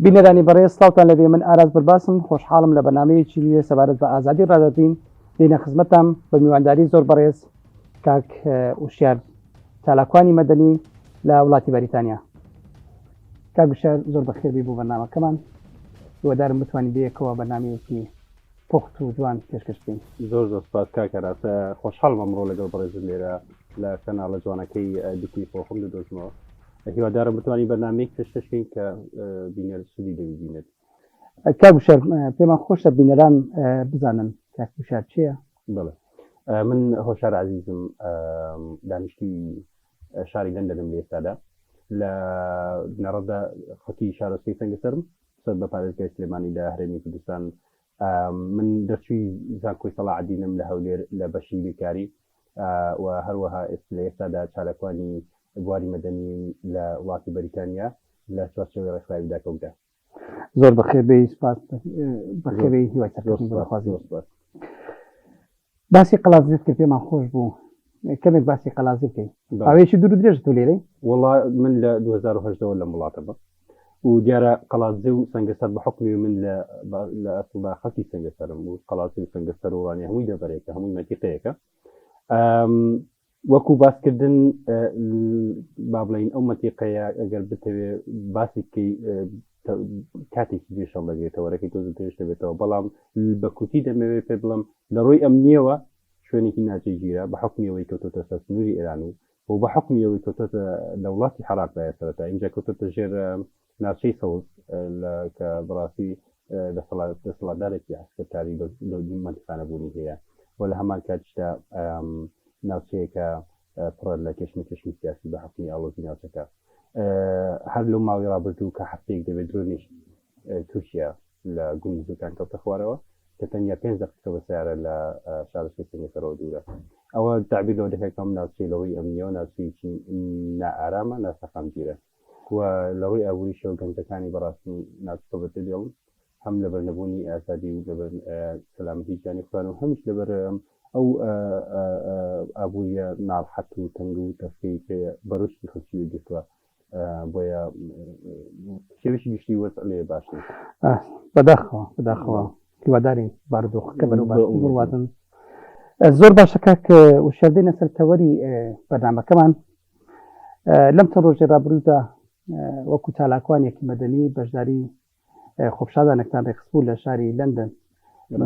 بینەرانی بەڕێز سڵاوتان لەبێ من ئاراز بەرباسم خۆشحاڵم لە بەنامەیەکی نوێ سەبارەت بە ئازادی ڕادەبین دێنە خزمەتم بە میوانداری زۆر بەڕێز کاک وشیار چالاکوانی مەدەنی لە وڵاتی بەریتانیا. کاک وشیار زۆر بەخێربی بوو بەرنامەکەمان، هیوادارم بتوانین بەیەکەوە بەنامەیەکی پوخت و جوان پێشکەش بکەین. زۆر سپاس کاکەراسە، خۆشحاڵم ئەمڕۆ لەگەڵ بەڕێزم لێرە لە کەناڵە جوانەکەی دیکی خۆخم دەدۆزمەوە. هیوادارم بتوانین بەرنامەیەک پێشکەشکەین کە بینەر سودی دەبینێت. کاک وشیار پێمان خۆشە بینەران بزانن کاک وشیار چییە؟ بڵێ، من هۆشار عزیزم دانیشتوی شاری لەندەنم لە ئێستادا لە بنەڕەتدا خەتی شارۆچکەی سەنگەسەرم سەر بە پارێزگای سلێمانی لە هەرێمی کوردستان. من دەرچووی زانکۆی سەلاحەدینم لە هەولێر لە بەشی بیرکاری و هەروەها لە ئێستادا چالاکوانی بواری مەدەنی لە وڵاتی بەریتانیا لە چوارچێوەی ڕێکخراوی داکەوتدا. زۆر بەخێربێ، سپاس بەخێربێ، هیوای سەرکەوتن بەخوازی. باسی قەڵازیت کرد، پێمان خۆش بوو کەمێک باسی قەڵازی بکەین. ئاوێکی دوور و درێژ تۆ لێرەی؟ وەڵا من لە 2008 لە وڵاتەوە و دیارە قەڵازی و سەنگەسەر بە حکمی من لە ئەسڵدا خەتی سەنگەسەرم و قەڵازی و سەنگەسەر و ڕانی هەمووی دەبەرێکە، هەمووی مەتیقەیەکە. وەکو باسکردن با بڵین ئەو مەتیقەیە ئەگەر بتەوێ باسی بکەی کاتێکی دێشەڵ دەگرێتەوەرەکەی تۆ پێش دەبێتەوە، بەڵام بە کوتی دەمەوێت پێ بڵم لە ڕۆی ئەمنیەوە شوێنێکی ناجێگیرە بە حکمیەوەی کەوتۆتە سەر سنووری ئێران و بە حکمیەوەی کەوتۆتە لە وڵاتی عێراقدا سەرەتا اینجا کەوتۆتە ژێر ناوچەی سەوز کە بەڕاستی دەسەڵاتدارێکی عەسکەرکاری منتیقانە بوونی هەیە و لە هەمان کاتیشدا ناوچەیەکە پڕە لە کێشمی سیاسی بە حکمی ئاڵۆزی ناوچەکە. هەر لەو ماوەی ڕابردوو کە هەفتەیەک دەبێت درۆنیش تورکیا لە گوندزەکان کەوتە خوارەوە کە تەنیا 5 دقیقە بە سیارە لە شارۆچکەی سەنگەسەرەوە دوورە. ئەوە تعبیر لەوە دەکەم ناوچەی لەڕووی ئەمنیەوە ناوچەیەکی نائارامە ناسەخامگیرە و لەڕووی ئابووری شێوە گەنجەکانی بەڕاستی ناوچەکە بەتە دێڵم هەم لەبەر نەبوونی ئازادی و لەبەر سەلامەتی گیانی خۆیان و هەمیش لەبەر ئەو ئابووریە ناڕەحەت و تەنگ و تەفکەی کە بەڕوشتی خەڵکی گرتووە بۆیە شێوەیەکی گشتی وەرزە لێ باش نیست. بەداخەوە هیوادارین بارودۆخەکە بەرەو باشتر بڕواتن. زۆر باشە کاک وشیار دێنە سەر تەوەری بەرنامەکەمان. لەم چەند ڕۆژێ ڕابردوودا وەکو چالاکوانێکی مەدەنی بەشداری خۆپشادانێکتان ڕێخستبوو لە شاری لەندەن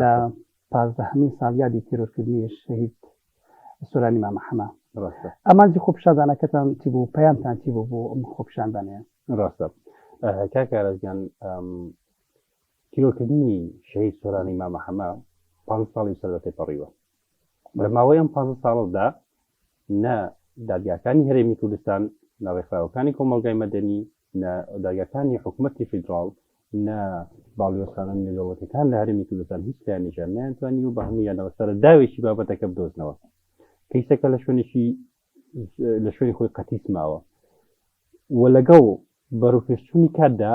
لە 15 ساڵیادی تیرۆرکردنی شەهید سۆرانی مامەحەمە. ئەمانجی خۆپشادانەکەتان چی بوو؟ پەیامتان چی بوو بۆ ئەم خۆپشاندانەیە؟ ڕاستە کاکارەزیان، تیرۆرکردنی شەهید سۆرانی مامەحەمە 5 ساڵی سەرەتای پەڕیوە. لە ماوەی ئەم 5 ساڵدا نە دادگاکانی هەرێمی کوردستان، نە ڕێکخراوەکانی کۆمەڵگای مەدەنی، نە دادگاکانی حکوومەتی فیدراڵ، نە باڵیۆزخانە نێودەوڵەتیەکان لە هەرێمی کوردستان هیچ لایەنیشیان نەیانتوانی و بە هەموویانەوە سەرەرداوێکی بابەتەکە بدۆزنەوە. کەیسەکە لە شوێنی خۆی قەتیس ماوە و لەگەڵ بەڕووپێشچوونی کاتدا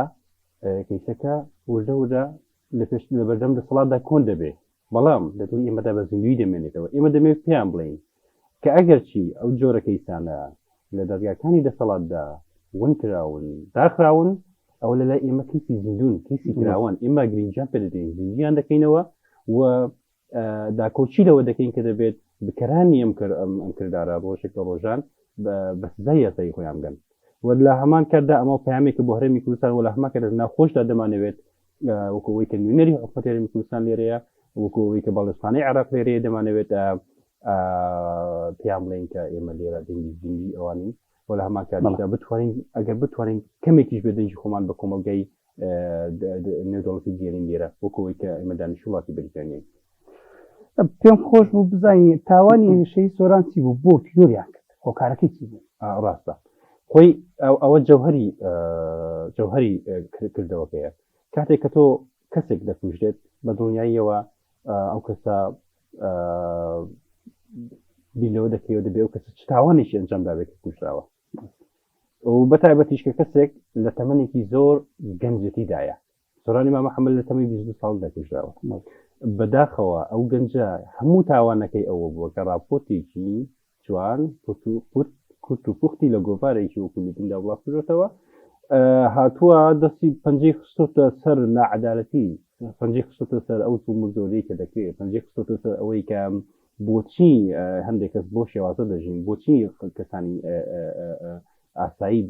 کەیسەکە وردە لە بەردەم دەسەڵاتدا کۆن دەبێ، بەڵام دەتوانی ئێمەدا بە زیندوی دەمێنێتەوە. ئێمە دەمێت پێیان بڵین کە ئەگەر چی ئەو جۆرە کەیسانە لە دادگاکانی دەسەڵاتدا ون کراون داخراون ئەو لە لای ئێمە کەیسی زیندون کەیسی کراوان ئێمە گرنگجان پێ دەدەین، زیندویان دەکەینەوە و داکۆچی لەوە دەکەین کە دەبێت بکەرانی ئەم کردارە ڕۆژێکە ڕۆژان بە سزای یاسایی خۆیان بگەن و لە هەمان کاتدا ئەمە پەیامێکە بۆ هەرێمی کوردستان و لە هەمان کاتدا ناخۆشدا دەمانەوێت وەکوەوەی کە نوێنەری حکوومەتی هەرێمی کوردستان لێرەیە، وەکوەوەی کە باڵیۆزخانەی عێراق لێرەیە، دەمانەوێت پێیان بڵێن کە ئێمە لێرە دەنگی زیندوی ئەوانین و لە هەمان کاتدا بتوانین ئەگەر بتوانین کەمێکیش بێ دەنگی خۆمان بە کۆمەلگای نێودەوڵەتی گێرین لێرە وەکوەوەی کە ئێمە دانیشتوی وڵاتی بەریتانیای. پێم خۆش بوو بزانین تاوانی شەهید سۆران چی بوو، بۆ تیرۆریان کرد، هۆکارەکەی چی بوو؟ ڕاستە خۆی ئەوە جەوهەری کردەوەکەیە. کاتێک کە تۆ کەسێک دەکوژێت بە دڵنیاییەوە ئەو کەسە بیلەوە دەکەوە دەبێ ئەو کەسە چ تاوانێکی ئەنجام دابێت کە کوژراوە و بەتایبەتیش کە کەسێک لە تەمەنێکی زۆر گەنجەتیدایە. سۆرانی مامەحەمەد لە تەمەنی 22 ساڵدا کوژراوە. بەداخەوە ئەو گەنجە هەموو تاوانەکەی ئەوە بووە کە راپۆرتێکی جوان کورت و پوختی لە گۆڤارێکی وەکو میتینگدا وڵات کردوێتەوە هاتووە دەستی پەنجەی خستۆتە سەر ناعەدالەتی، پەنجەی خستۆتە سەر ئەو زۆرەی کە دەکرێت، پەنجەی خستۆتە سەر ئەوەی کە بۆچی هەندێک کەس بۆ شێوازە دەژین، بۆچی کەسانی ئاسایی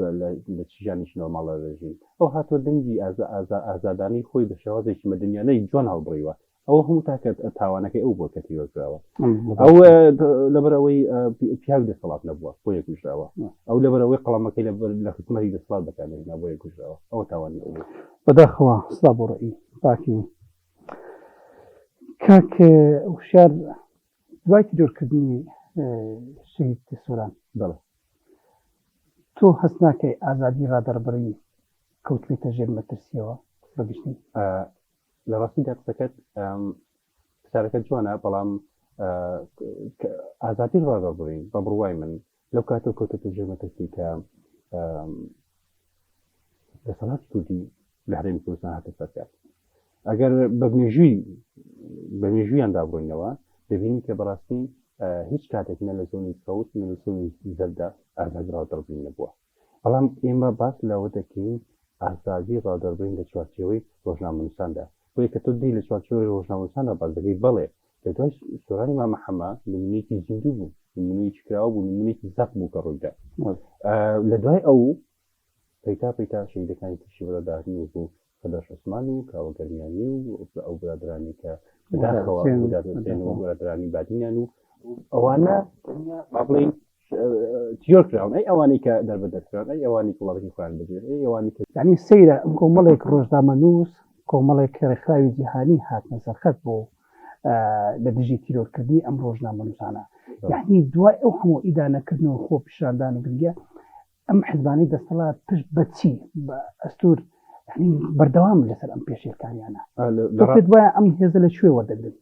لە چیژانیش نۆرماڵە دەژین. ئەو هاتووە دەنگی ئازادانەی خۆی بە شێوازێکی مەدەنیانەی جوان هەڵبڕیوە. ئەوە هەموو تاکە تاوانەکەی ئەو بۆ کە تیرۆکراوە. ئەو لەبەرەوەی پیاوی دەسەڵات نەبووە بۆیە کوژراوە. ئەو لەبەرەوەی قەڵەمەکەی لە خزمەتی دەسەڵات بەکارهێنا بۆیە کوژراوە. ئەوە تاوانی ئەو بوو. بەداخەوە سڵاو بۆ ڕێی باکی کاک وشار دوای تیرۆرکردنی شەهید سۆران بەڵێ تۆ هەست ناکەی ئازادی ڕادەربڕی کەوتوێتە ژێر مەترسیەوە بەگشتنی لە ڕاستیدا قسەکەت پرسیارەکەت جوانە، بەڵام ئازادی ڕادەربڕین بە بڕوای من لەو کاتەوە کەوتێتە ژێر مەترسی کە دەسەڵاتی کوردی لە هەرێمی کوردستان هاتە سەرکار. ئەگەر بە مێژوویاندا بڕۆینەوە دەبینی کە بەڕاستی هیچ کاتێک نە لە زۆنی سەوت نە لە زۆنی زەردا ئازادی ڕادەربڕین نەبووە. بەڵام ئێمە باس لەوە دەکەین ئازادی ڕادەربڕین لە چوارچێوەی ڕۆژنامەنووساندا. بۆیە کە تۆ دی لە چوارچێوەی ڕۆژنامەنووساندا باس دەکەی بەڵێ لە دوای سۆرانی مام محەممەد نمونەیەکی زیندوو بوو، نمونەیەکی کراوە بوو، نمونەیەکی زەق بوو کە ڕوویدا. لە دوای ئەو پەیتا شەهیدەکانی ترشی بەرەداهاتنی وەکو خەدەش عوسمان و کاوە گەرمیانی و ئەو برادرانی کە بەداخەوە برادرانی بادینیان و ئەوانە با بڵێین تیۆرکراون، ئەی ئەوانەی کە دەربەدەرکراون، ئەی ئەوانی وڵاتی خۆیان بگرێت، ئەی ئەوانی کە یعنی سەیرە ئەم کۆمەڵێک ڕۆژنامەنووس کۆمەڵێک کێڕێکخراوی جیهانی هاتنە سەرخەت بۆ لە دژی تیرۆرکردنی ئەم ڕۆژنامەنووسانە. یعنی دوای ئەو هەموو ئیدانەکردنەوە خۆ پیشاندان و گرنگە ئەم حزبانەی دەسەڵات پشت بەچی بە ئەستور بەردەوام لەسەر ئەم پێشێرکاریانە دوایە ئەم هێزە لە شوێ وەردەگرن.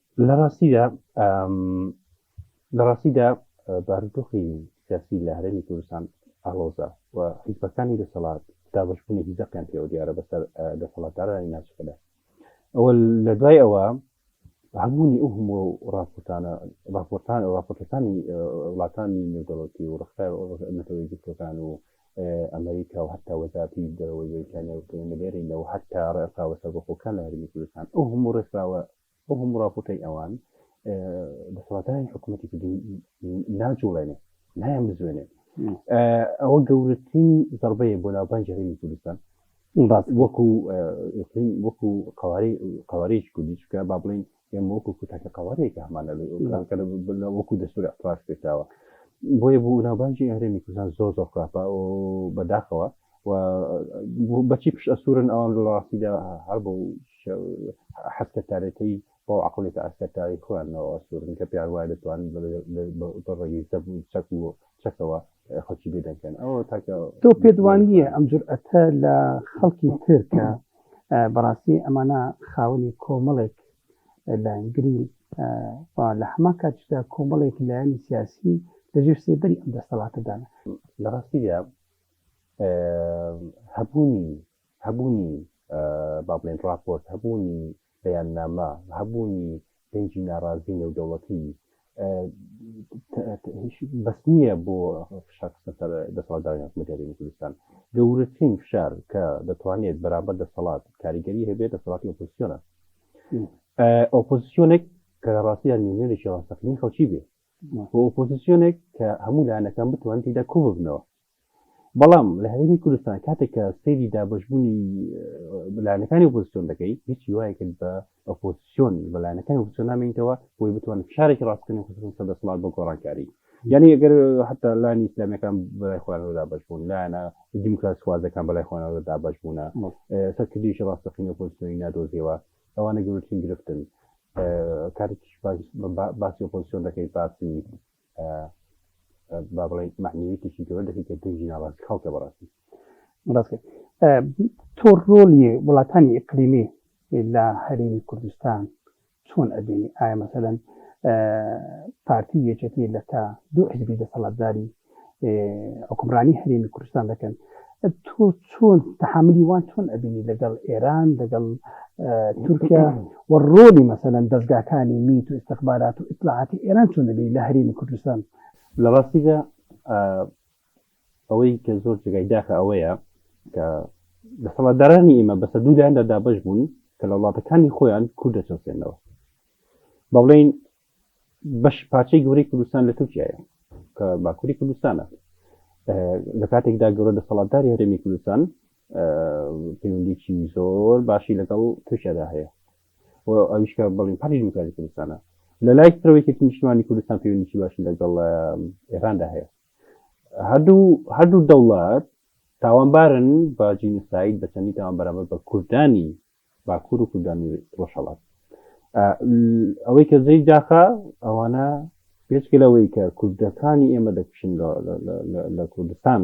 لە ڕاستیدا بارودۆخی سیاسی لە هەرێمی کوردستان ئاڵۆزە و حیزبەکانی دەسەڵات دابەشبوونێکی زەقیان پێوە دیارە بەسەر دەسەڵاتدارانی ناچەکەدا. ئەوە لە دوای ئەوە هەموونی ئەو هەموو راپۆرتەکانی وڵاتانی نێودەوڵەتی و نەتەوەی گفتەکان و ئەمریکا و هەتا وەزارەتی دەرەوەی ئەمریکا لێرەینەوە هەتا ڕێکخراوە سەربەخۆکان لە هەرێمی کوردستان ئەو هەموو ڕێکخراوە ئەو هەموو راپۆرتەی ئەوان دەسەڵاتدارانی حکوومەتی ناجوڵێنێ نایان بزوێنێ. ئەوە گەورەترین زەربەیە بۆ ناوبانگی هەرێمی کوردستان وەکو قەوارەیەکی کوردی چکە با بڵێن ئێمە وەکو کوتاکە قەوارەیەکە هەمانە وەکو دەستوری ئەحتیاج پێکراوە. بۆیە بۆ ناوبانگی هەرێمی کوردستان زۆر خراپە و بەداخەوە و بەچی پشت ئەسوورن ئەوان لە ڕاستیدا هەر بۆ حەسکەتارەتی بۆ عەقڵێتە ئەسکەتاری خۆیانەوە ئەسوورن کە پیان وایە دەتوانن بەڕێگەی چەک و چەکەوە خەڵکی بێدەکەن. ئەوە تاکە تۆ پێدوان نییە ئەم جورئەتە لە خەڵکی تر کە بەڕاستی ئەمانە خاوەنی کۆمەڵێک لایەنگری لە هەمان کاتیشدا کۆمەڵێک لایەنی سیاسی لەژێر سێبەری ئەم دەسەڵاتەدانە. لە ڕاستیدا هەبوونی با بڵێن راپۆرت، هەبوونی بەیاننامە، هەبوونی دەنگی ناڕازی نێودەوڵەتی بەس نییە بۆ شخصەر دەسەڵاتدارانی حکوومەتی هەرێمی کوردستان. گەورەترین فشار کە دەتوانێت بەرامبەر دەسەڵات کاریگەری هەبێت دەسەڵاتی ئۆپۆزیسیۆنە. ئۆپۆزیسیۆنێک کە لە ڕاستیدا نوێنێکی ڕاستەقینی خەڵکی بێ بۆ ئۆپۆزیسیۆنێک کە هەموو لایەنەکان بتوانن تێیدا کۆ ببنەوە. بەڵام لە هەرێمی کوردستان کاتێک کە سەیری دابەشبوونی لایەنەکانی ئۆپۆزیسیۆن دەکەی هیچی وایەکرد بە ئۆپۆزیسیۆن بە لایەنەکانی ئۆپۆزیسیۆن نامێنیتەوە بۆی بتوانن فشارێکی ڕاستکردنی خصوصا سەر دەسەڵات بۆ گۆڕانکاری. یعنی ئەگەر حتا لایەنی ئیسلامیەکان بەلای خۆیانەوە دابەشبوون، لایەنە دیموکراسی خوازەکان بەلای خۆیانەوە دابەشبوونە، سەرکردنیشی ڕاستەقینی ئۆپۆزیسیۆنی نادۆزیەوە، ئەوانە گەورەترین گرفتن. کاتێکیش باسی ئۆپۆزیسیۆن دەکەی باسی با بڵێن معنویەتێکی گەورە دەکەی کە دەنگی ناڕازی خەڵکە بەڕاستی. تۆ ڕۆلی وڵاتانی ئیقلیمی لە هەرێمی کوردستان چۆن ئەبینی؟ ئایا مەسەلەن پارتی یەکێتی لە تا دوو حیزبی دەسەڵاتداری حکومڕانی هەرێمی کوردستان دەکەن، تۆ چۆن تەحاملی وان چۆن ئەبینی لەگەڵ ئێران لەگەڵ تورکیا و ڕۆلی مەسەلەن دەستگاکانی میت و ئستیخبارات و ئیطلاعاتی ئێران چۆن ئەبینی لە هەرێمی کوردستان؟ لە ڕاستیدا ئەوەی کە زۆر جگای داخە ئەوەیە کە دەسەڵاتدارانی ئێمە بەسەر دوولایاندا دابەش بوون کە لە وڵاتەکانی خۆیان کورد دەچەسێنەوە بە بڵێن بەش پارچەی گەورەی کوردستان لە تورکیایە کە باکووری کوردستانە لە کاتێکدا گەورە دەسەڵاتداری هەرێمی کوردستان پەیوەندیی زۆر باشی لەگەڵ تورکیادا هەیە ئەویشکە بڵین پاری دیموکراتی کوردستانە لە لای ترەوەیەکی نیشتیمانی کوردستان پەیوەندیی باشی لەگەڵ ئێراندا هەیە هەردوو دەوڵات تاوانبارن بە جینۆساید بەچەندی تاوان بەرامبەر بە کوردانی باکوور و کوردانی ڕۆژهەڵات ئەوەی کە زەی داخە ئەوانە پێچکە لەوەی کە کوردەکانی ئێمە دەکشن لە کوردستان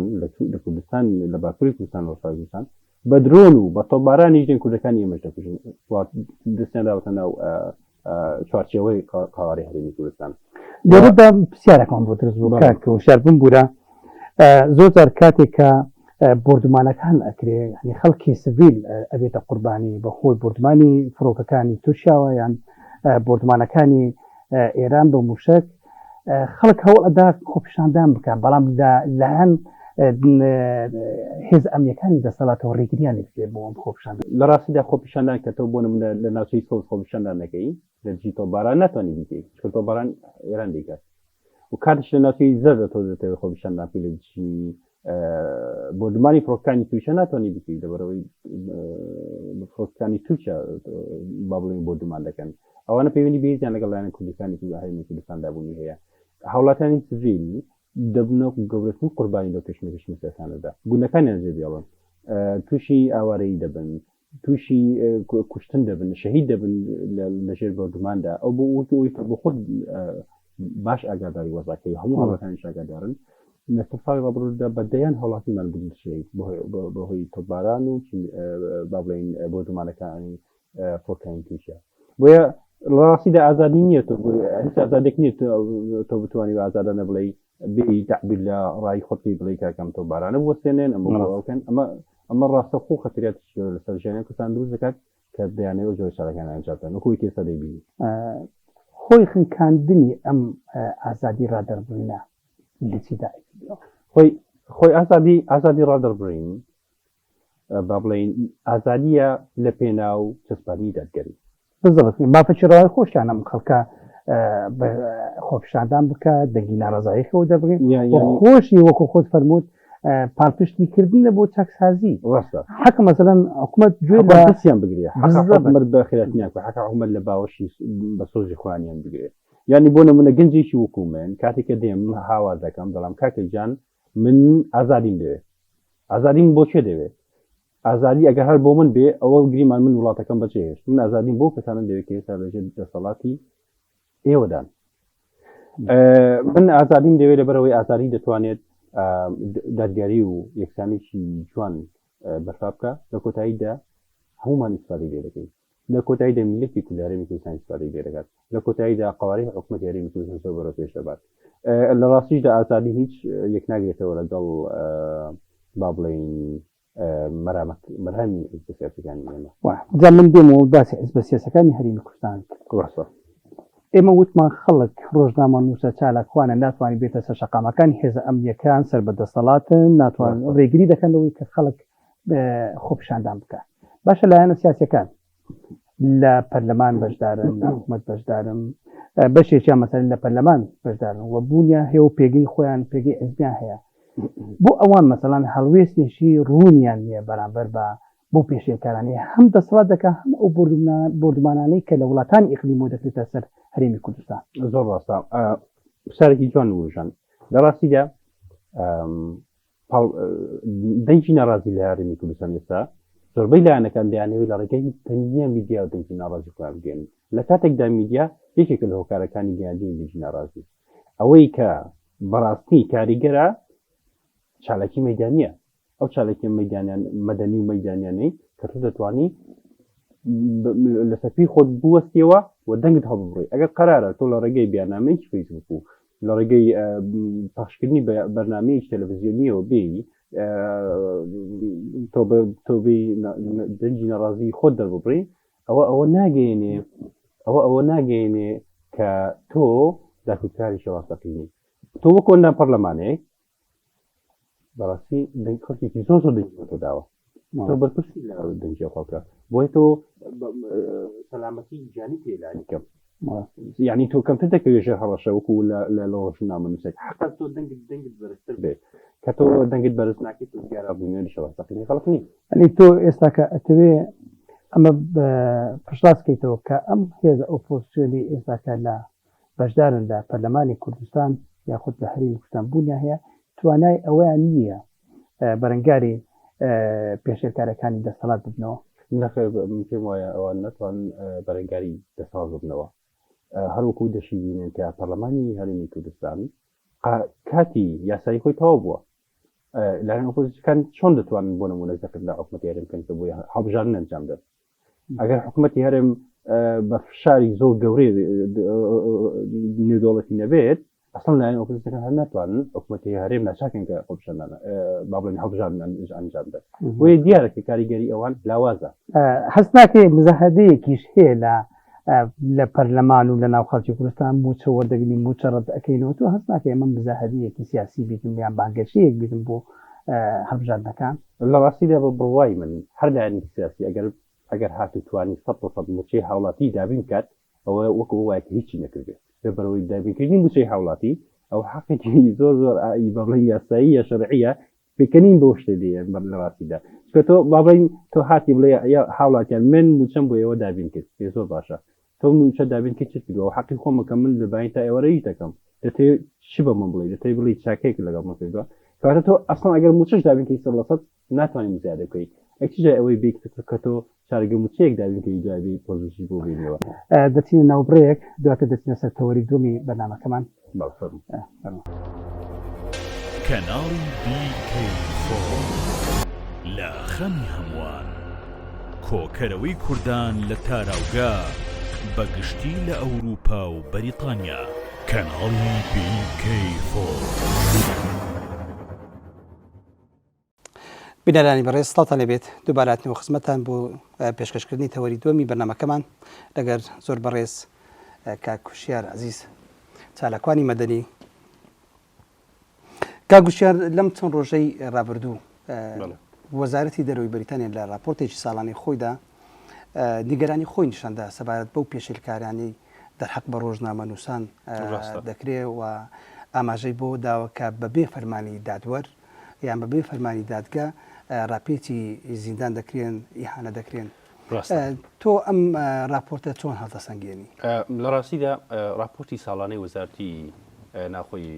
لە کوردستان لە باکووری کوردستان و کوردستان بە درۆن و بە تۆپبارانی ژێن کوردەکانی ئێمەش دەکوژن دەستیان داوەتە ناو چوارچێوەی قاواری هەرێمی کوردستان لێرەدا پرسیارێکمان بۆ دروست بوو کاکە هۆشیار بم بوورە زۆر جار کاتێک کە بردمانەکان ئەکرێ یعنی خەڵکی سڤیل ئەبێتە قوربانی بەخۆی بردمانی فڕۆکەکانی تورکیاوە یان بردمانەکانی ئێران بە موشک خەڵک هەوڵ ئەدا خۆپیشاندان بکەن بەڵام لەهەن هێز ئەمنیەکانی دەسەڵاتەوە ڕێگریان لێ بۆ ئەم خۆپیشاندان لە ڕاستیدا خۆپیشاندان کە تۆ بۆ نمونە لە ناوچەی سۆڵ خۆپیشاندان نەکەی لە جی تۆپباران ناتوانانی بیکەیت چکە تۆپباران ئێران دەیکات و کاتش لە ناوچەی زەردە تۆ دەتەوێت خۆپیشاندان پێ لە جی بردمانی فڕۆکەکانی تووشە ناتوانانی بکەیت لەبەرەوەی فڕۆکەکانی تووشە با بڵێن بردمان دەکەن ئەوانە پەیوەندی بەهێزیان لەگەڵ لایەنە کوردەکانی هەرێمی کوردستاندا بوونی هەیە هاوڵاتیانی سڤیل دەبنەوە گەورەترین قوربانی لەو کەشمێکش مسلسانەدا بوونەکانیان زێبیاڵن تووشی ئاوارەیی دەبن تووشی کوشتن دەبن شەهید دەبن لەژێر بردماندا ئەو بۆ ئەوی کە بۆ خۆت باش ئاگاداری وەزاکەی هەموو هەڵەکانیش ئاگادارن لەسەر ساڵی ڕابردوودا بەدەیان هەوڵاتیمان بنشێت بەهۆی تۆپباران و با بڵێن بردمانەکانی فڕۆکەکانی تووشە بۆیە لە ڕاستیدا ئازادی نییە هیچ ئازادێک نییە تۆ بتوانانی ئازادانە بڵێ بێ تعبیر لە ڕای خۆتی بڵێ کاکەم تۆپبارانە بوەستێنێن ئەمەکەن ئەمە ڕاستە خۆ خەتریات لەسەر ژیانی کوردستان دروست دەکات کە دەیانەوە جۆرە چارەکان ئەنجامدان وەکوی کێسە دەیبینی خۆی خنکاندنی ئەم ئازادی ڕادەربووینە لە چیدا خۆی ئازادی ڕادەربڕین با بڵێن ئازادیە لە پێناو چەسپانی دادگەری مافەچڕای خۆشیان ئەم خەڵکە خۆپیشاندان بکە دەنگی ناڕزاییەوە دەبڕین خۆشی وەکو خۆت فەرمووت پاڵپشتیکردنە بۆ چەکسازی حق مەسەلەن حکوومەت گوێیان بگرێ حکوومەت بە خێراتنیان حق حکوومەت لە باوەشی بە سۆزی خوانیان بگرێت یعنی بۆ نمونە گەنجێکی وەکو من کاتێککە دێم هاوا دەکەم دەڵام کاکە گیان من ئازادیم دەوێت ئازادیم بۆ چێ دەوێت ئازادی ئەگەر هەر بۆ من بێ ئەوە گریمان من وڵاتەکەم بەچێش من ئازادیم بۆ کەسانم دەوێت کە ئێستا لەژێر دەسەڵاتی ئێوەدان من ئازادیم دەوێت لەبەرەوەی ئازادی دەتوانێت دادگاری و یەکسانێکی جوان بەرپا بکە لە کۆتاییدا هەمومان ئیسفادەی لێ دەکەین لە کۆتاییدا میلەتی کورد هەرێمی کوردستان ئیسفادەی لێ دەکات لە کۆتاییدا قەوارەی حکوومەتی هەرێمی کوردستان زۆر بەرەو پێش دەبات لە ڕاستیشدا ئازادی هیچ یەک ناگرێتەوە لەگەڵ با بڵێن مەرهەمی حیزب سیاسیەکانی ئێمە جا من دێمەوە باسی حیزب سیاسیەکانی هەرێمی کوردستان ئێمە وتمان خەڵک ڕۆژنامە نووسە چالاکوانە ناتوانانی بێتە سەر شەقامەکانی هێز ئەمنیەکان سەر بەدەسەڵاتن ناتوان ڕێگری دەکەنەوەی کە خەڵک خۆپیشاندان بکە باشە لایەنە سیاسیەکان لە پەرلەمان بەشدارن لە حکوومەت بەشدارن بەشێکیان مەسەلەن لە پەرلەمان بەشدارن و بوونیان هەیە و پێگەی خۆیان پێگەی حیزبیان هەیە بۆ ئەوان مەسەلەن هەڵوێستێکی ڕوونیان نییە بەرامبەر بە بۆ پێشێکارانی هەم دەسەڵات دەکە هەم ئەو بردمانانەی کە لە وڵاتانی ئیقلیمۆ دەکرێتە سەر هەرێمی کوردستان زۆر ڕاستە پرسیارێکی جوان وژان لە ڕاستیدا دەنگی ناڕازی لە هەرێمی کوردستان ئێستا زۆربەی لایەنەکان دەیانەوێت لە ڕێگەی تەنیا میدیا و دەنگی ناڕازی خۆیان بگەن لە کاتێکدا میدیا یەکێکە لە هۆکارەکانی گەیاندنی دەنگی ناڕازی ئەوەی کە بەڕاستی کاریگەرە چالاکی مەیدانیە ئەو چالاکی مەیدانیان مەدەنی و مەیدانیانەی کە تۆ دەتوانی لە سەپی خۆت بوەستیەوە و دەنگت هەڵبڕی ئەگەر قەرارە تۆ لە ڕێگەی بیانامەیەکی فەیسبوک و لە ڕێگەی پەخشکردنی بەرنامەیەکی تەلەڤیزیۆنیەوە بێ تۆ دەنگی نەڕازی خۆت دەربڕی ئەوە ناگەیەنێ کە تۆ داخلکاری شەواسەقینی تۆ وەکو ئەندام پەرلەمانەیە بەڕاستی خەڵکێکی زۆر دەنگی بۆ تۆ داوە تۆ بەرپرسی لە دەنگی خەڵکە بۆیە تۆ سەلامەتی گیانی پێلانی کەم یعنی تۆ کەمتر دەکەوێژە هەڵەشە وەکو لە ڕۆژنامە نووسێت حقا تۆ دەنگت بەرزتر بێت کە تۆ دەنگت بەرز ناکەیت تۆ دیارە بوونێری شەڵەستەقینی خەڵک نی ئەنی تۆ ئێستا کە ئەتەوێ ئەمە پشتڕاستکەیتەوە کە ئەم هێزە ئۆپۆزیسیۆنی ئێستاکە لە بەشدارن لە پەرلەمانی کوردستان یاخود لە هەرێمی کوردستان بوونیا هەیە توانای ئەوەیان نییە بەرەنگاری پێشێرکارەکانی دەسەڵات ببنەوە پێم وایە ئەوان نەتوان بەرەنگاری دەسەڵات ببنەوە هەروەکو دەشیبینێن کە پەرلەمانی هەرێمی کوردستان کاتی یاسایی خۆی تەواو بووە لەرەن ئۆپۆزیسیۆنەکان چۆن دەتوانن بۆ نمونە زەکرد لە حکومەتی هەرێم بکەن کە بۆی هەڵبژاردن ئەنجام بدەن ئەگەر حکومەتی هەرێم بە فشاری زۆر گەورەی نێودەوڵەتی نەبێت ئەسڵ لایەن ئۆپۆزیسیۆنەکان هەر ناتوانن حکومەتی هەرێم ناچاکەن کە با بڵێن هەڵبژاردن ئەنجام بدەن بۆیە دیارە کە کاریگەری ئەوان لاوازە هەست ناکەی مزاحەدەیەکیش هەیە لە پەرلەمان و لە ناو خەڵکی کوردستان موچە وەردەگرین موچە ڕەت ئەەکەینەوە تۆ هەست ناکەی ئەمە مزاحەدەیەکی سیاسی بیتم یان بانگەشەیەک بیتم بۆ هەڵبژاردنەکان لە ڕاستیدا بە بڕوای من هەر لایەنی سیاسی ئەگەر هاتووتوانی 100% موچەی هاوڵاتی دابین بکات ئەوە وەکو وایە کە هیچی نەکردێت بەبەرەوەی دابینکردنی موچەی هاوڵاتی ئەو حەقێکی زۆر بەڵێ یاسایی یا شەرعیە پێکەنین بۆ شتێ دێ لە ڕاستیدا تۆ بابڵین تۆ هاتی بڵێ هاوڵاتیان من موچەم بۆ ئێوە دابین کرد پێ زۆر باشە تۆ موچە دابین کرد چ کردەوە حەقی خۆمەکە من لە باین تا ئێوەرەی دەکەم دەتێ چی بە من بڵێ دەتێ بڵێ چاکێک لەگەڵ من کردووە کاتە تۆ ئەسڵ ئەگەر موچەش دابین کەی 100% ناتوانین زیادە بکەیت ئەکیجا ئەوەی بێک کە تۆ چارگە موچەیەک دابین کە دوای پۆزیشی بۆ بینەوە دەچینە ناوبڕێک دواتە دەچینە سەر تەوەری دومی بەرنامەکەمان کەناڵی BK4 لە خەمی هەمووان کۆکەرەوەی کوردان لە تاراوگا بەگشتی لە ئەوروپا و بەریتانیا کەناڵی BK4 بینەرانی بەڕێز سڵاتان لەبێت دووباراتنەوە خزمەتان بۆ پێشکەشکردنی تەوەری دووەمی بەرنامەکەمان لەگەر زۆر بەڕێز کاکوشیار عەزیز چالاکوانی مەدەنی کاکوشیار لەم چەند ڕۆژەی ڕابردوو وەزارەتی دەرەوەی بەریتانیا لە راپۆرتێکی ساڵانەی خۆیدا نیگەرانی خۆی نیشاندا سەبارەت بەو پێشێلکارانی دەرحەق بە ڕۆژنامە نووسان دەکرێت و ئاماژەی بۆ داوە کە بەبێ فەرمانی دادوەر یان بەبێ فەرمانی دادگا ڕاپێتی زیندان دەکرێن ئیهانە دەکرێن تۆ ئەم راپۆرتە چۆن هەڵدەسەنگێنی لە ڕاستیدا راپۆرتی ساڵانەی وەزارەتی ناخۆی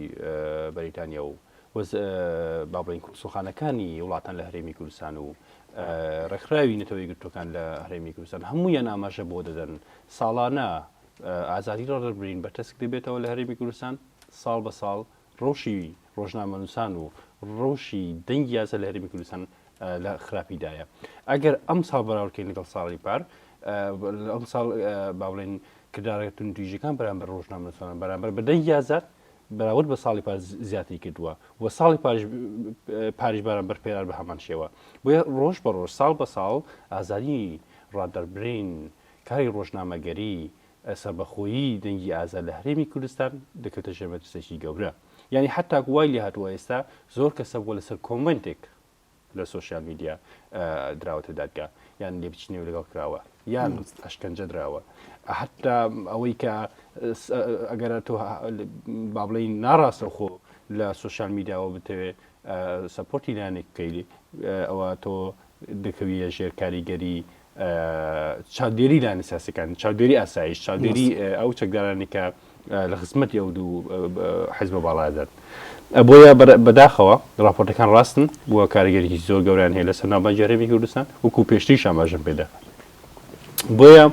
بەریتانیا و با بڵێن سوخانەکانی وڵاتان لە هەرێمی کوردستان و ڕێکخراوی نەتەوەی گرتوەکان لە هەرێمی کوردستان هەموویان ئاماژە بۆ دەدەن ساڵانە ئازادی ڕەبرین بەرتەسک دەبێتەوە لە هەرێمی کوردستان ساڵ بە ساڵ ڕۆژی ڕۆژنامە نووسان و ڕۆژی دەنگی یاسا لە هەرێمی کوردستان لە خراپیدایە ئەگەر ئەم ساڵ بەراوردکەین لەگەڵ ساڵی پار ئەم ساڵ با بڵێن کردارە توندویژەکان بەرامبەر ڕۆژنامە نووسان بەرامبەر بە دەنگی یازار بەراورد بە ساڵی پار زیاتری کردووە و ساڵی پاریش بەرامبەر پێرار بە هەمان شێوە بۆیە ڕۆژ بە ڕۆژ ساڵ بە ساڵ ئازادی ڕادەربرین کاری ڕۆژنامەگەری سەربەخۆیی دەنگی ئازاد لە هەرێمی کوردستان دەکەوتە ژێربەرزەکی گەورە یعنی حتا وای لێ هاتووە ئێستا زۆر کەسە بۆ لەسەر کۆمنتێک لە سوۆسیال میدیا دراوەتە دادگا یان لێبچینەوە لەگەڵ کراوە یان ئەشکەنجە دراوە حتا ئەوەی کە ئەگەر تۆ با بڵێن ناڕاستە خۆ لە سوۆسیال میدیاوە بتەوێ سەپۆرتی لایەنێک بکەیت ئەوە تۆ دەکەویە ژێر کاریگەری چاودێری لایەنە سیاسیەکان چاودێری ئاسایش چاودێری ئەو چەکدارانی کە لە خزمەتی ئەو دوو حیزبە باڵادات بۆیە بەداخەوە راپۆرتەکان ڕاستن بووە کاریگەریی زۆر گەوریان هەیە لەسەر ناوبانگی هەرێمی کوردستان وەکو پێشتریش ئاماژەم پێدا بۆیە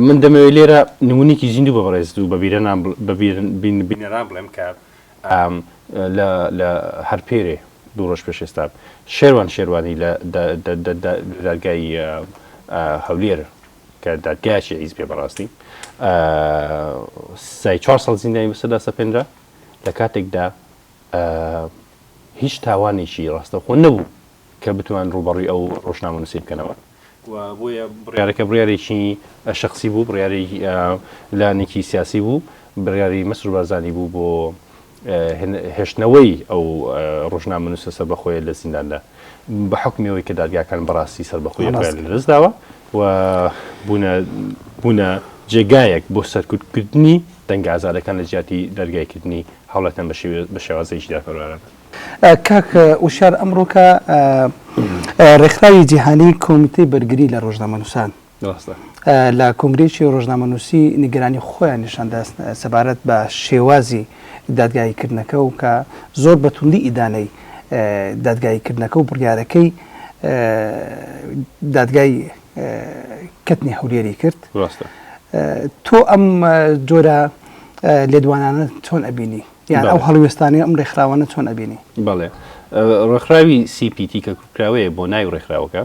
من دەمەوێت لێرە نمونێکی زیندوو بەڕێز و بەبیرەران بڵێم کە لە هەرپێرێ دوو ڕۆژ پێش ئێستا شێروانی لە دادگای هەولێر کە دادگایکی حیزبێ بەڕاستی سای 4 ساڵ زیندانی بەسەردا سەپێنرا لە کاتێکدا هیچ تاوانێکی ڕاستەوخۆ نەبوو کە بتوان ڕووبەڕووی ئەو ڕۆژنامە نووسی بکەنەوە و بۆیە بڕیارەکە بڕیارێکی شخصی بوو بڕیاری لایەنێکی سیاسی بوو بڕیاری مەسرور بارزانی بوو بۆ هێشتنەوەی ئەو ڕۆژنامە نووسە سەربەخۆیە لە زینداندا بحكمەوەی کە دادگاکان بەڕاستی سەربەخۆیان لە دەستداوە و بوونە جێگایەک بۆ سەرکوتکردنی دەنگ ئازادەکان لە جیاتی دەرگایکردنی هەوڵەتەن بە شێوازەیەکی داپەروەران. کاک وشار ئەمڕۆکە ڕێکخراوی جیهانی کۆمیتەی بەرگری لە ڕۆژنامەنووسان لە کۆنگرێکی ڕۆژنامەنووسی نیگەرانی خۆیان نیشاندا سەبارەت بە شێوازی دادگاییکردنەکە و کە زۆر بەتوندی ئیدانەی دادگاییکردنەکە و بڕیارەکەی دادگای کەتنی هەولێری کرد. تۆ ئەم جۆرە لێدوانانە چۆن ئەبینی؟ یان ئەو هەڵوێستانی ئەم ڕێکخراوانە چۆن ئەبینی؟ بەڵێ ڕێکخراوی CPT کە کراوەیە بۆ ناوی ڕێکخراوەکە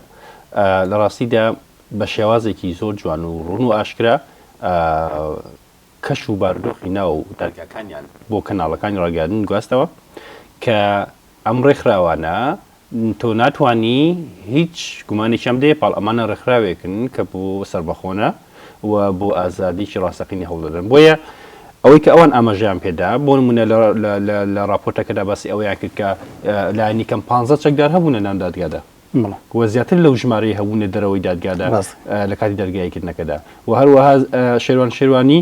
لە ڕاستیدا بە شێوازێکی زۆر جوان و ڕوون و ئاشکرا کەش و باردۆخی ناو دەرگاکانیان بۆ کەناڵەکانی ڕاگەاندن گواستەوە کە ئەم ڕێکخراوانە تۆ ناتوانی هیچ گومانێکیان بدەیە پاڵ ئەمانە ڕێکخراوێکن کە بۆ سەربەخۆنە و بۆ ئازادیی ڕاستەقینی هەوڵدەدەن. بۆیە ئەوەی کە ئەوان ئاماژیان پێدا بۆ نمونە لە راپۆرتەکەدا باسی ئەوەیان کرد کە لایەنی کەم 15 چەکدار هەبوونە نام دادگادا وە زیاتر لەو ژمارەی هەبوونە دەرەوەی دادگادا لە کاتی دەرگایکردنەکەدا و هەروەها شێروانی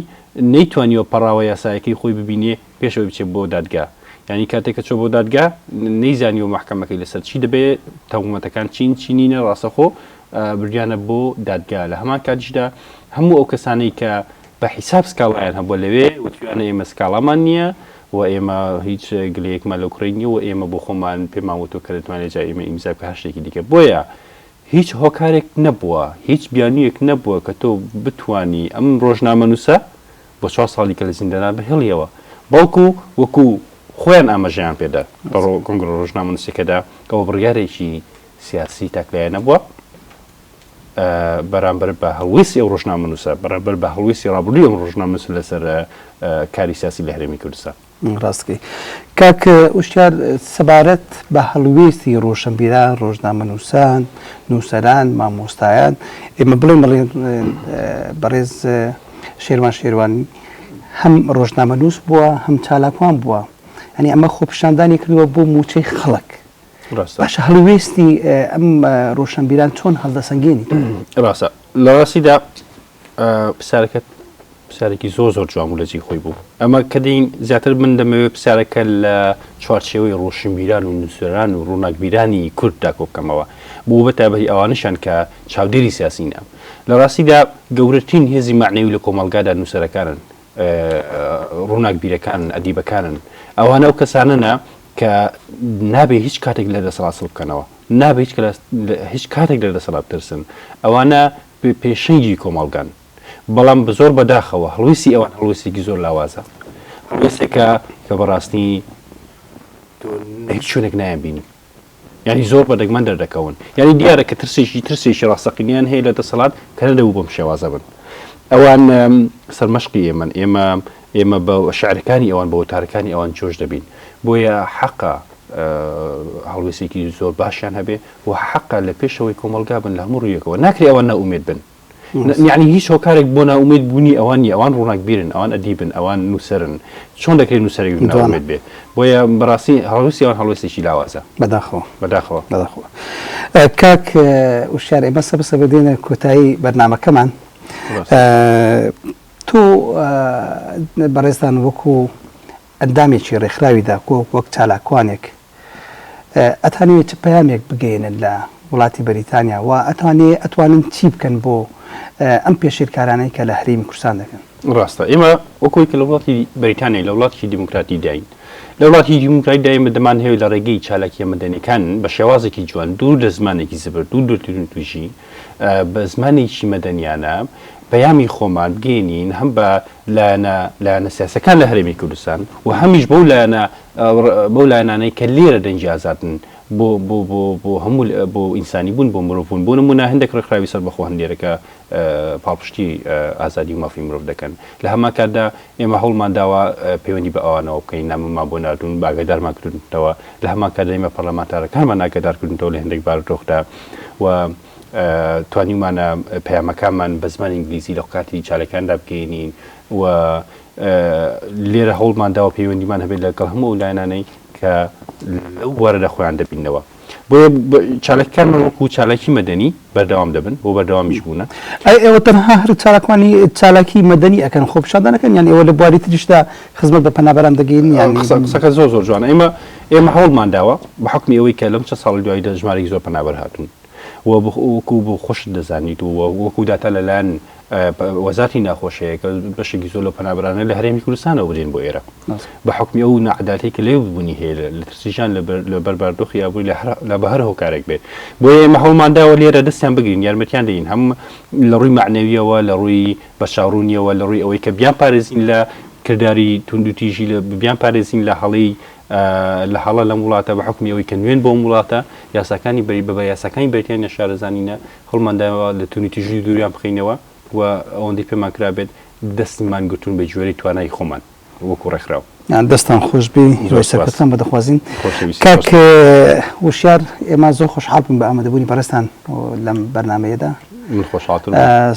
نەیتوانیوە پەڕاوە یاسایەکەی خۆی ببینێ پێشەوەی بچێت بۆ دادگا. ینی کاتێک کە چۆ بۆ دادگا نەیزانیوە محکەمەکەی لەسەر چی دەبێت تەهمەتەکان چینینە ڕاستەخۆ بریانە بۆ دادگا. لە هەمان کاتیشدا هەموو ئەو کەسانەی کە بە حیساب سکاڵیان هەبووە لەوێ وتوانە ئێمە سکاڵامان نییە و ئێمە هیچ گلەیەکمان لەو کوڕی نیە و ئێمە بۆ خۆمان پێماوەتۆ کە دەتوانێت جا ئێمە ئیمزا بکە هەشتێکی دیکە. بۆیە هیچ هۆکارێک نەبووە، هیچ بیانوویەک نەبووە کە تۆ بتانی ئەم ڕۆژنامەنووسە بۆ 4 ساڵی کە لە زیندەنا بهێڵیەوە بەڵکو وەکو خۆیان ئاماژەیان پێدا کۆنگرە ڕۆژنامەنووسەکەدا کەەوە بڕیارێکی سیاسی تاکلایە نەبووە بەرامبەر بە هەڵویستی ئەو ڕۆژنامەنووسە بەرامبەر بە هەڵویستی ڕابردووی ئەم ڕۆژنامەنووس لەسەر کاری سیاسی لە هەرێمی کوردستان. ڕاستکەی کاک وشار سەبارەت بە هەڵویستی ڕۆشنبیران ڕۆژنامەنووسان نووسەران مامۆستایان ئێمە بڵێن بەڕێز شێروانی هەم ڕۆژنامەنووس بووە هەم چالاکوان بووە هەنی ئەمە خۆپشاندانی کردووە بۆ موچەی خەڵک. باشە هەڵوێستی ئەم ڕۆشنبیران چۆن هەڵدەسەنگێنی؟ ڕاستە لە ڕاستیدا پرسیارێکی زۆر جوان و لەجێی خۆی بوو. ئەمە کە دەین زیاتر من دەمەوێت پرسیارەکە لە چوارچێوەی ڕۆشنبیران و نووسەران و ڕووناکبیرانی کورددا کۆبکەمەوە بۆ بەتابەتی ئەوانشان کە چاودێری سیاسینە. لە ڕاستیدا گەورەترین هێزی معنەوی لە کۆمەلگادا نووسەرەکانن ڕووناکبیرەکان ئەدیبەکانن ئەوانە ئەو کەسانەنە کە نابێ هیچ کاتێک لە دەسەڵات بکەنەوە نابێت هیچ کاتێک لە دەسەڵات بترسن ئەوانە پێشەنگی کۆمەڵگان بەڵام بە زۆر بەداخەوە هەڵویستی ئەوان هەڵویستێکی زۆر لاوازە هەڵویستێکە کە بەڕاستی هیچ شوێنێک نایان بینی ینی زۆر بەدەگمان دەردەکەون ینی دیارە کە ترسێکی ڕاستەقینیان هەیە لە دەسەڵات کە نەدەبوو بۆم شێوازە بن ئەوان سەرمەشقی ئێمە بە شعرەکانی ئەوان بە وتارەکانی ئەوان جۆش دەبین بۆیە حەقا هەڵویستێکی زۆر باشیان هەبێ و حەقا لە پێشەوەی کۆمەلگا بن لە هەموو ڕوویەکەوە ناکرێ ئەوان ناومێت بن یعنی هیچ هۆکارێک بۆ ناومێت بوونی ئەوان ئەوان ڕووناکبیرن ئەوان ئەدیبن ئەوان نووسەرن چۆن دەکرێت نووسەرێک ناومێت بێ بۆیە بەڕاستی هەڵویستی ئەوان هەڵویستێکی لاوازە بەداخەوە کاک وشار ئێمە سەبسە بەدێنە کۆتایی بەرنامەکەمان تۆ بەڕێزدان وەکو ئەندامێکی ڕێکخراویدا وەک چالاکوانێک ئەتوانێت چ پەیامێک بگەێنن لە وڵاتی بەریتانیا و ئەتوانن چی بکەن بۆ ئەم پێشێرکارانەی کە لە هەرێمی کوردستان دەکەن؟ ڕاستە ئێمە وەکوی کە لە وڵاتی بەریتانیا لە وڵاتی دیموکراتی داین لە وڵاتی دیموکراتی دایم دەمان هەیە لە ڕێگەی چالاکیە مەدەنیەکان بە شێوازێکی جوان دوور لە زمانێکی زبر دوورترین توژی بە زمانێکی مەدەنیانە پەیامی خۆمان بگەێنین هەم بە لایەنە سیاسەکان لە هەرێمی کوردستان و هەمیش بەو لایەنانەی کە لێرە دەنجی ئازادن بۆ هەموو بۆ ئینسانی بوون بۆ مرۆڤبوون بۆ نمونە هەندێک ڕێکخراوی سەربەخۆ هەندێرەکە پاڵپشتی ئازادی و مافی مرۆڤ دەکەن لە هەمان کاتدا ئێمە هەوڵمان داوە پەیوەندی بە ئەوانەوە بکەین نامەمان بۆ نردون باگەدارمان کردنەوە لە هەمان کاتدا ئێمە پەرلەمانتارەکانمان ناگەدارکردنەوە لە هەندێک بارودۆخدا و توانیمانە پەیامەکانمان بە زمانی ئینگلیزی لە کاتی چالەکاندا بگەینین و لێرە هەوڵمان داوە پەیوەندیمان هەبێت لەگەڵ هەموو لایەنانەی کە لەو وەرەدە خۆیان دەبینەوە چالاکیکانمان وەکو چالاکی مەدەنی بەردەوام دەبن بۆ بەردەوامیش بوونە ئێوە تەنها هەر چالاکوانی چالاکی مەدەنی ئەکەن خۆ پیشاندانەکەن یان ئێوە لە بواری تریشدا خزمەت بە پەنابەران دەگەین یان قسەکە زۆر جوانە ئێمە هەوڵمان داوە بە حکمی ئەوەی کە لەم چە ساڵی دواییدا ژمارەی زۆر پەنابەر هاتوون وەکو بۆ خۆشت دەزانیت و وەکو داتا لەلایەن وەزارتی ناخۆشەیە کە بەشێکی زۆر لە پەنابەرانە لە هەرێمی کوردستانەوە بڕێن بۆ ئێرە بە حکمی ئەو نەعەدالەتی کە لێ بوونی هەیە لە ترسیژان لە بەرباردۆخی ئابووری لە بەهەر هۆکارێک بێت بۆیە ئێمە هەوڵمان داوە لێرە دەستیان بگرین یارمەتیان دەین هەم لە ڕووی معنەویەوە لە ڕووی بەشاڕوونیەوە لە ڕووی ئەوەی کە بیان پارێزین لە کردداری توندوتیژی لە بیان پارێزین لە هەڵی لە حاڵە لەم وڵاتە بە حکمی ئەوەی کە نوێن بۆ وڵاتە یاساکانی بەری بەبە یاساکانی بریتانیا شارەزانینە هەڵمانداوە لە توندوتیژی دووریان بخینەوە و ئەوەندەی پێمان کرابێت دەستیمان گرتوون بە جوێری توانای خۆمان وەکو ڕێکخراو دەستان خۆشبی سەرکەتان بە دەخوازیین کاک وشیار ئێمە زۆر خۆشحاڵ بووین بە ئامادەبوونی بەڕێستان لەم بەرنامەیەدا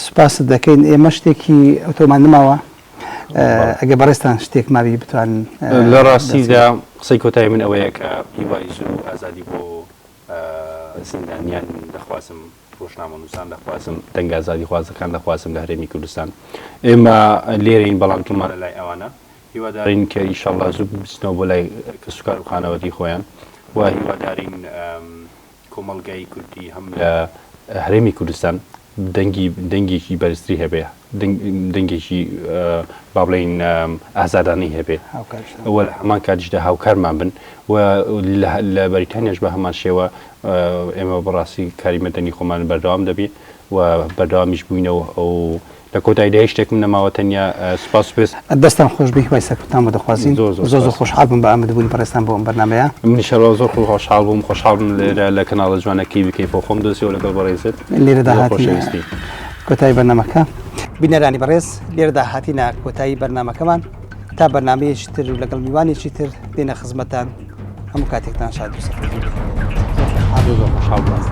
سوپاس دەکەین ئێمە شتێکی ئۆتۆمان نماوە ئەگە بەڕێستان شتێک ماوی بتوان لە ڕاستیدا قسەی کۆتایی من ئەوەیە کە هیوای زوو ئازادی بۆ زیندانیان دەخوازم ڕۆژنامە نووسان دەخوازم دەنگ ئازادی خوازەکان دەخوازم لە هەرێمی کوردستان ئێمە لێرەین بەڵام تومانە لای ئەوانە هیوادارین کە ئینشاڵڵا زوو بچنەوە بۆ لای کەسوکار و خانەوەتی خۆیان و هیوادارین کۆمەڵگای کوردی هەم لە هەرێمی کوردستان دەنگێکی بەرزتری هەبێ دەنگێکی با بڵێین ئازادانی هەبێ ئەوە لە هەمان کاتیشدا هاوکارمان بن و لە بەریتانیاش بە هەمان شێوە ئێمە بەڕاستی کاری مەدەنی خۆمان بەردەوام دەبێت و بەردەوامیش بووینەوە ئەو لە کۆتاییدا هیچ شتێکم نەماوە تەنیا سوپاس دەستان خۆشبی هیوای سەرکەتان بە دەخوازیین زۆر خۆشحاڵ بووم بە ئامادەبوونی بەڕێستان بۆ ئەم بەرنامەیە منیشەوە زۆر خۆشحاڵ بووم خۆشحاڵ بووم لێرە لە کەناڵە جوانەکەی بکەیتەوە خۆم دەستیەوە لەگەڵ بەڕێزت لێرەدا هاتوویستی کۆتایی بەرنامەکە بینەرانی بەڕێز لێرەدا هاتیینە کۆتایی بەرنامەکەمان تا بەرنامەیەکی تر و لەگەڵ میوانێکی تر دێنە خزمەتان هەموو کاتێکتان شاد و سەرفەرمەند زۆر خۆشحاڵ بووم